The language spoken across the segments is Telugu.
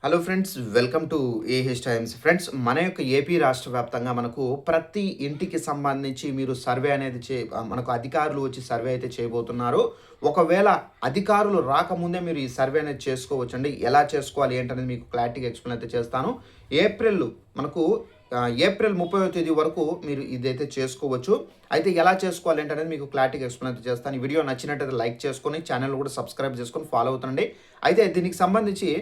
Hello friends, welcome to AH times. Friends, మన యొక్క ఏపీ రాష్ట్ర వ్యాప్తంగా మనకు ప్రతి ఇంటికి సంబంధించి మీరు సర్వే అనేది మనకు అధికారులు వచ్చి సర్వే అయితే చేయబోతున్నారు. ఒకవేళ అధికారులు రాకముందే మీరు ఈ సర్వే అనేది చేసుకోవచ్చండి. ఎలా చేసుకోవాలి ఏంటనేది మీకు క్లారిటీగా ఎక్స్ప్లెయిన్ అయితే చేస్తాను. ఏప్రిల్ మనకు ఏప్రిల్ 30వ తేదీ వరకు మీరు ఇదైతే చేసుకోవచ్చు. అయితే ఎలా చేసుకోవాలి ఏంటనేది మీకు క్లారిటీగా ఎక్స్ప్లెయిన్ అయితే చేస్తాను. ఈ వీడియో నచ్చినట్టయితే లైక్ చేసుకొని ఛానల్ కూడా సబ్స్క్రైబ్ చేసుకొని ఫాలో అవుతుండండి. అయితే దీనికి సంబంధించి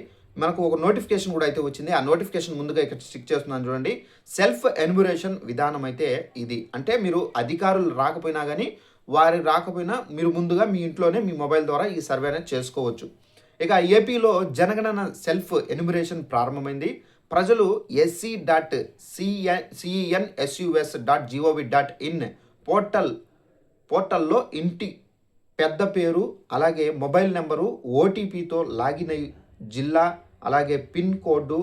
మనకు ఒక నోటిఫికేషన్ కూడా అయితే వచ్చింది. ఆ నోటిఫికేషన్ ముందుగా ఇక్కడ స్టిక్ చేస్తున్నాను చూడండి. సెల్ఫ్ ఎన్యుమరేషన్ విధానం అయితే ఇది. అంటే మీరు అధికారులు రాకపోయినా కానీ రాకపోయినా మీరు ముందుగా మీ ఇంట్లోనే మీ మొబైల్ ద్వారా ఈ సర్వే అనేది చేసుకోవచ్చు. ఇక ఏపీలో జనగణన సెల్ఫ్ ఎన్యుమరేషన్ ప్రారంభమైంది. ప్రజలు sc.cenysus.gov.in పోర్టల్లో ఇంటి పెద్ద పేరు అలాగే మొబైల్ నెంబరు ఓటీపీతో లాగిన్ అయ్యి జిల్లా అలాగే పిన్ కోడ్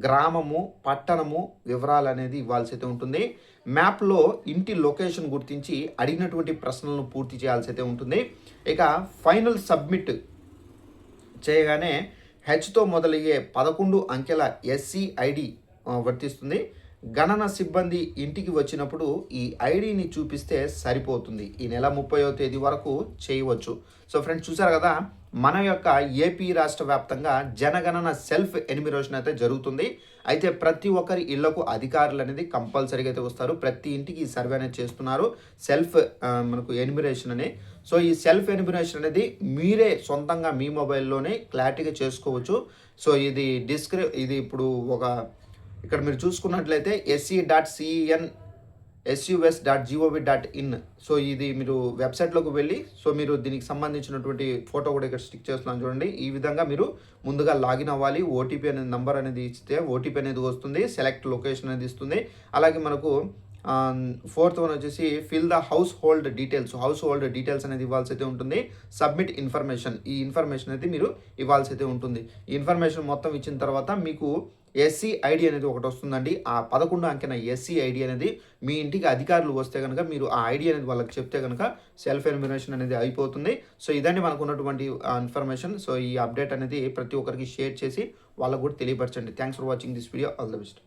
గ్రామము పట్టణము వివరాలు అనేది ఇవ్వాల్సి అయితే ఉంటుంది. మ్యాప్లో ఇంటి లొకేషన్ గుర్తించి అడిగినటువంటి ప్రశ్నలను పూర్తి చేయాల్సి అయితే ఉంటుంది. ఇక ఫైనల్ సబ్మిట్ చేయగానే హెచ్తో మొదలయ్యే 11 అంకెల ఎస్సీ ఐడి వర్తిస్తుంది. గణన సిబ్బంది ఇంటికి వచ్చినప్పుడు ఈ ఐడిని చూపిస్తే సరిపోతుంది. ఈ నెల 30వ తేదీ వరకు చేయవచ్చు. సో ఫ్రెండ్స్, చూసారు కదా, మన యొక్క ఏపీ రాష్ట్ర వ్యాప్తంగా జనగణన సెల్ఫ్ ఎన్యుమరేషన్ అయితే జరుగుతుంది. అయితే ప్రతి ఒక్కరి ఇళ్లకు అధికారులు అనేది కంపల్సరీగా అయితే వస్తారు. ప్రతి ఇంటికి ఈ సర్వే అనేది చేస్తున్నారు. సెల్ఫ్ మనకు ఎన్యుమరేషన్ అని. సో ఈ సెల్ఫ్ ఎన్యుమరేషన్ అనేది మీరే సొంతంగా మీ మొబైల్లోనే క్లారిటీగా చేసుకోవచ్చు. సో ఇది ఇప్పుడు ఇక్కడ మీరు చూసుకున్నట్లయితే sc.census.gov.in. సో ఇది మీరు వెబ్సైట్లోకి వెళ్ళి మీరు దీనికి సంబంధించినటువంటి ఫోటో కూడా ఇక్కడ స్టిక్ చేస్తున్నాను చూడండి. ఈ విధంగా మీరు ముందుగా లాగిన్ అవ్వాలి. ఓటీపీ అనేది నంబర్ అనేది ఇస్తే ఓటీపీ అనేది వస్తుంది. సెలెక్ట్ లొకేషన్ అనేది ఇస్తుంది. అలాగే మనకు ఫోర్త్ వన్ వచ్చేసి fill the house hold details అనేది ఇవ్వాల్సి అయితే ఉంటుంది. సబ్మిట్ ఇన్ఫర్మేషన్, ఈ ఇన్ఫర్మేషన్ అయితే మీరు ఇవ్వాల్సి అయితే ఉంటుంది. ఈ ఇన్ఫర్మేషన్ మొత్తం ఇచ్చిన తర్వాత మీకు ఎస్సీ ఐడి అనేది ఒకటి వస్తుందండి. ఆ 11 అంకెన ఎస్సీ ఐడి అనేది మీ ఇంటికి అధికారులు వస్తే కనుక మీరు ఆ ఐడి అనేది వాళ్ళకి చెప్తే కనుక సెల్ఫ్ ఎన్యుమరేషన్ అనేది అయిపోతుంది. సో ఇదండి మనకు ఉన్నటువంటి ఇన్ఫర్మేషన్. సో ఈ అప్డేట్ అనేది ప్రతి ఒక్కరికి షేర్ చేసి వాళ్ళకు కూడా తెలియపరచండి. Thanks for watching this video. All the best.